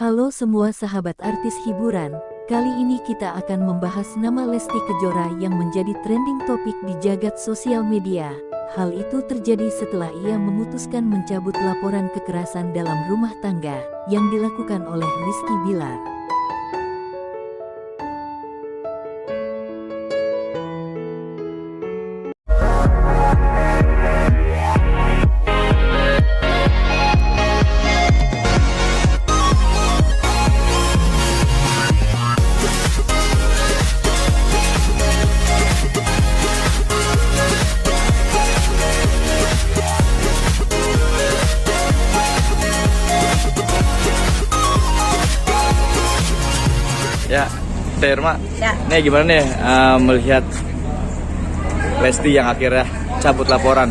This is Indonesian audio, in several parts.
Halo semua sahabat artis hiburan, kali ini kita akan membahas nama Lesti Kejora yang menjadi trending topik di jagat sosial media. Hal itu terjadi setelah ia memutuskan mencabut laporan kekerasan dalam rumah tangga yang dilakukan oleh Rizky Bilar. Ya, Teh Irma, Ya. nih gimana nih melihat Lesti yang akhirnya cabut laporan?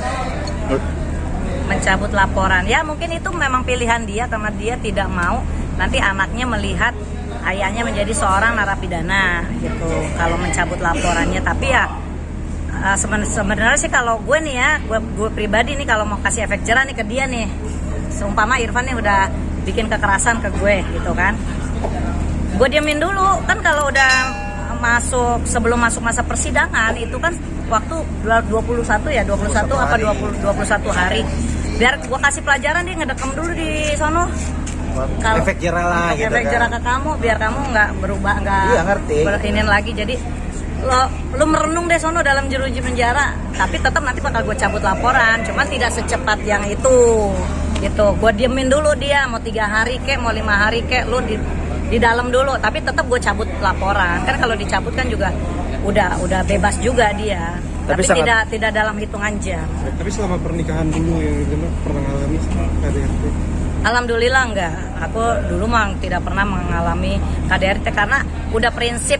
Mencabut laporan, ya mungkin itu memang pilihan dia karena dia tidak mau nanti anaknya melihat ayahnya menjadi seorang narapidana gitu. Kalau mencabut laporannya, tapi ya sebenarnya sih kalau gue nih ya, gue pribadi nih kalau mau kasih efek jerah nih ke dia nih, seumpama Irfan nih udah bikin kekerasan ke gue gitu kan, gue diamin dulu kan. Kalau udah sebelum masuk masa persidangan itu kan waktu 21 apa 21 hari, biar gue kasih pelajaran, dia ngedekam dulu di sono. Kalau efek jerah lah gitu efek kan. jerah ke kamu biar kamu nggak berubah, nggak Iya, ngerti. berinin lagi. Jadi lo merenung deh sono dalam jeruji penjara, tapi tetap nanti bakal gue cabut laporan, cuman tidak secepat yang itu gitu. Gue diemin dulu dia, mau 3 hari kek, mau 5 hari kek, lo di dalam dulu, tapi tetap gue cabut laporan. Kan kalau dicabut kan juga udah bebas juga dia, tapi tidak dalam hitungan jam. Tapi selama pernikahan dulu yang itu pernah ngalami KDRT? Alhamdulillah enggak. Aku dulu mah tidak pernah mengalami KDRT karena udah prinsip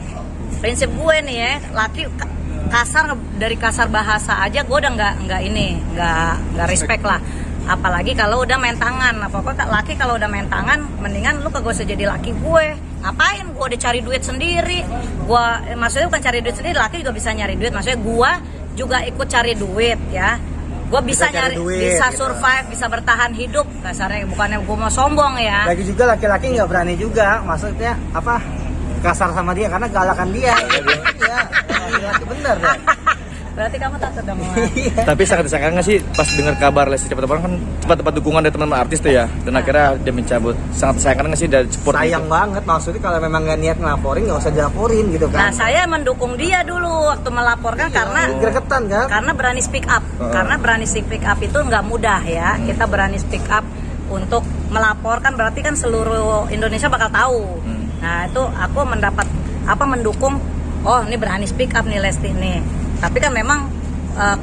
gue nih ya, laki kasar, dari kasar bahasa aja gue udah nggak respect lah. Apalagi kalau udah main tangan. Pokoknya laki kalau udah main tangan, mendingan lu kagak usah jadi laki gue. Ngapain? Gue udah cari duit sendiri. Maksudnya bukan cari duit sendiri, laki juga bisa nyari duit. Maksudnya gue juga ikut cari duit ya. Gue bisa nyari duit, bisa survive, gitu. Bisa bertahan hidup. Kasarnya bukannya gue mau sombong ya. Lagi juga laki-laki nggak berani juga, maksudnya apa, kasar sama dia karena galakan dia. Iya, laki-laki bener ya. Berarti kamu takut dong. Tapi sangat disayangkan nggak sih pas dengar kabar Lesti cabut laporan, kan cepat dukungan dari teman-teman artis tuh ya, dan akhirnya dia mencabut. Sangat disayangkan nggak sih dari support? Sayang gitu banget, maksudnya kalau memang nggak niat ngelaporin nggak usah dilaporin gitu kan. Nah, saya mendukung dia dulu waktu melaporkan karena Gregetan kan? karena berani speak up. Karena berani speak up itu nggak mudah ya. Kita berani speak up untuk melaporkan, berarti kan seluruh Indonesia bakal tahu. Nah, itu aku mendukung. Oh, ini berani speak up nih Lesti nih. Tapi kan memang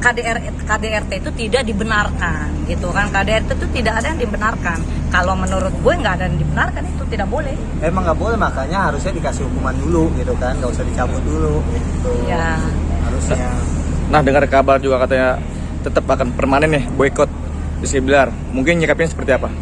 KDRT itu tidak dibenarkan gitu kan. KDRT itu tidak ada yang dibenarkan. Kalau menurut gue nggak ada yang dibenarkan, itu tidak boleh. Emang nggak boleh, makanya harusnya dikasih hukuman dulu gitu kan, nggak usah dicabut dulu gitu. Ya. Harusnya. Nah, dengar kabar juga katanya tetap akan permanen nih boykot Rizky Bilar. Mungkin nyikapnya seperti apa?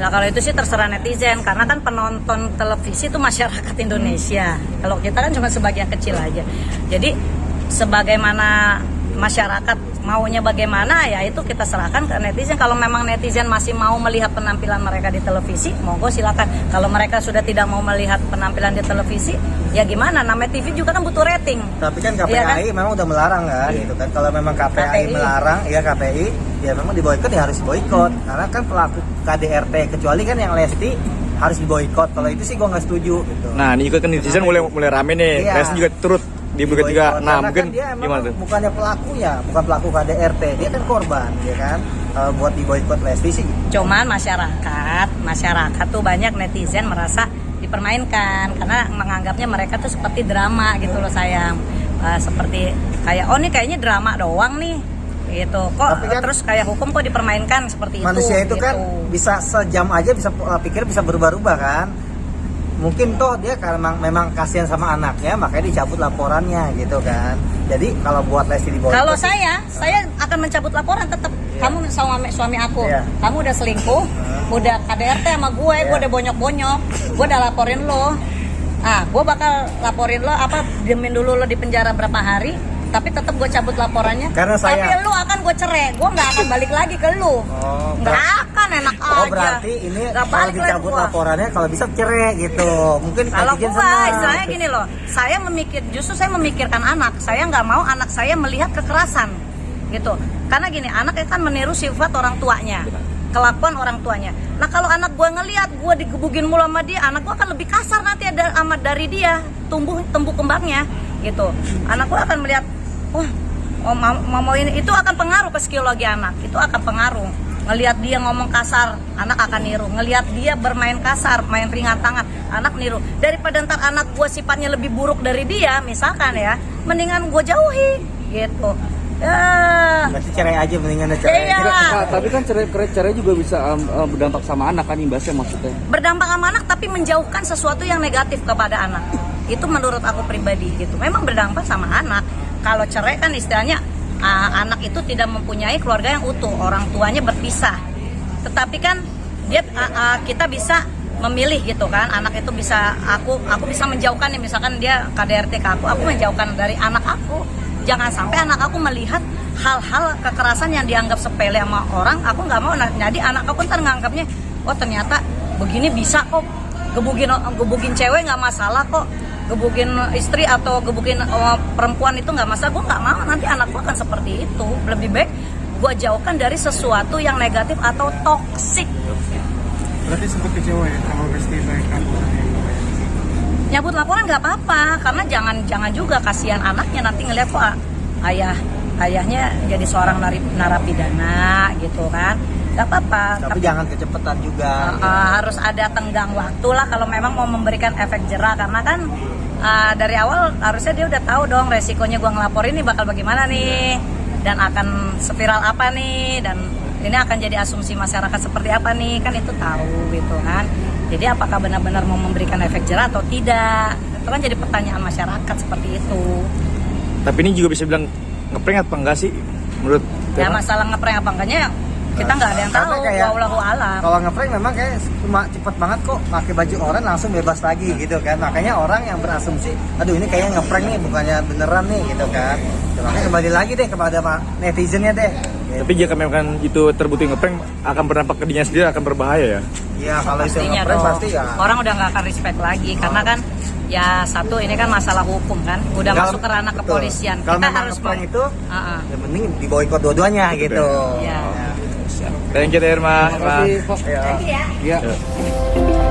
Nah, kalau itu sih terserah netizen, karena kan penonton televisi itu masyarakat Indonesia. Kalau kita kan cuma sebagian kecil aja. Jadi sebagaimana masyarakat maunya bagaimana, ya itu kita serahkan ke netizen. Kalau memang netizen masih mau melihat penampilan mereka di televisi, monggo silakan. Kalau mereka sudah tidak mau melihat penampilan di televisi, ya gimana? Namanya TV juga kan butuh rating. Tapi kan KPI Iya kan? memang udah melarang kan gitu kan. Kalau memang KPI melarang, ya KPI ya memang diboikot, ya harus diboikot. Karena kan pelaku KDRT, kecuali kan yang Lesti harus diboikot. Kalau itu sih gua nggak setuju gitu. Nah, ini juga kan netizen mulai rame nih. Iya. Lesti juga turut diboikot juga. Nah, mungkin kan dia gimana tuh? bukannya pelakunya, bukan pelaku KDRT, dia kan korban, ya kan. Kalau buat diboikot Lesti sih. Cuman masyarakat tuh banyak netizen merasa dipermainkan karena menganggapnya mereka tuh seperti drama gitu loh sayang. Seperti kayak ini kayaknya drama doang nih gitu. Kok kan, terus kayak hukum kok dipermainkan seperti manusia itu. Manusia itu kan bisa sejam aja bisa pikir, bisa berubah-ubah kan. Mungkin toh dia karena memang kasihan sama anaknya, makanya dicabut laporannya gitu kan. Jadi kalau buat Lesti diboikot, kalau saya akan mencabut laporan tetap. Kamu sama suami aku, kamu udah selingkuh, udah KDRT sama gue udah bonyok-bonyok, gue udah laporin lo. Gue bakal laporin lo, diemin dulu lo di penjara berapa hari. tapi tetap gue cabut laporannya. Karena Tapi sayang. lu akan gue cerai, gue nggak akan balik lagi ke lu. Oh, Nggak akan, enak aja. Oh berarti ini Nggak kalau balik lagi dicabut gua. laporannya kalau bisa cerai gitu. Mungkin Kalau netizen gua senang. istilahnya gini loh, justru saya memikirkan anak. Saya nggak mau anak saya melihat kekerasan, gitu. Karena gini, anak kan meniru sifat orang tuanya, kelakuan orang tuanya. Nah kalau anak gua ngelihat gua digebugin mulu sama dia, anak gua akan lebih kasar nanti ada amat dari dia, tumbuh kembangnya, gitu. Anak gua akan melihat, wah, mau ini, itu akan pengaruh ke psikologi anak, itu akan pengaruh. Ngelihat dia ngomong kasar, anak akan niru. Ngelihat dia bermain kasar, main ringan tangan, anak niru. Daripada ntar anak gue sifatnya lebih buruk dari dia, misalkan ya, mendingan gue jauhi, gitu. Ya. Berarti cerai aja mendingan cerai. Iya. Nah, tapi kan cerai juga bisa berdampak sama anak kan, imbasnya maksudnya. Berdampak sama anak tapi menjauhkan sesuatu yang negatif kepada anak. Itu menurut aku pribadi gitu. Memang berdampak sama anak. Kalau cerai kan istilahnya anak itu tidak mempunyai keluarga yang utuh, orang tuanya berpisah. Tetapi kan dia kita bisa memilih gitu kan. Anak itu bisa aku bisa menjauhkan nih, misalkan dia KDRT ke aku menjauhkan dari anak aku. Jangan sampai anak aku melihat hal-hal kekerasan yang dianggap sepele sama orang, aku nggak mau. Jadi anak aku ntar nganggapnya, oh ternyata begini bisa kok, gebugin cewek nggak masalah kok, gebugin istri atau gebugin perempuan itu nggak masalah. Gue nggak mau nanti anak gue akan seperti itu. Lebih baik gue jauhkan dari sesuatu yang negatif atau toksik. Berarti sempat kecewa ya kalau Lesti naik laporan. Nyabut laporan nggak apa-apa, karena jangan juga, kasihan anaknya nanti ngeliat kok ayahnya jadi seorang narapidana gitu kan. Nggak apa-apa. Tapi jangan kecepatan juga. Harus ada tenggang waktu lah kalau memang mau memberikan efek jerah, karena kan dari awal harusnya dia udah tahu dong resikonya gua ngelaporin ini bakal bagaimana nih, dan akan spiral apa nih, dan ini akan jadi asumsi masyarakat seperti apa nih, kan itu tahu gitu kan. Jadi apakah benar-benar mau memberikan efek jerah atau tidak, itu kan jadi pertanyaan masyarakat seperti itu. Tapi ini juga bisa bilang ngeprank apa enggak sih menurut Ya masalah ngeprank apa enggaknya kita nggak ada yang tahu, wallahu a'lam. Kalau ngeprank memang kayak cuma cepet banget kok, pakai baju oranye langsung bebas lagi gitu kan. Makanya orang yang berasumsi, aduh ini kayaknya ngeprank nih, bukannya beneran nih gitu kan. Makanya kembali lagi deh kepada netizennya deh. Tapi jika memang itu terbukti ngeprank, akan berdampak ke dirinya sendiri, akan berbahaya ya. Iya kalau itu Pastinya ngeprank dong. pasti ya. Orang udah nggak akan respect lagi, karena kan ya satu ini kan masalah hukum kan, udah Kalau- masuk ke ranah betul. kepolisian. Kalau Kita memang harus ngeprank itu, Uh-uh. ya mending diboikot dua-duanya gitu. Iya. Thank you, Irma. Terima kasih, Pak. Thank you ya. Ya.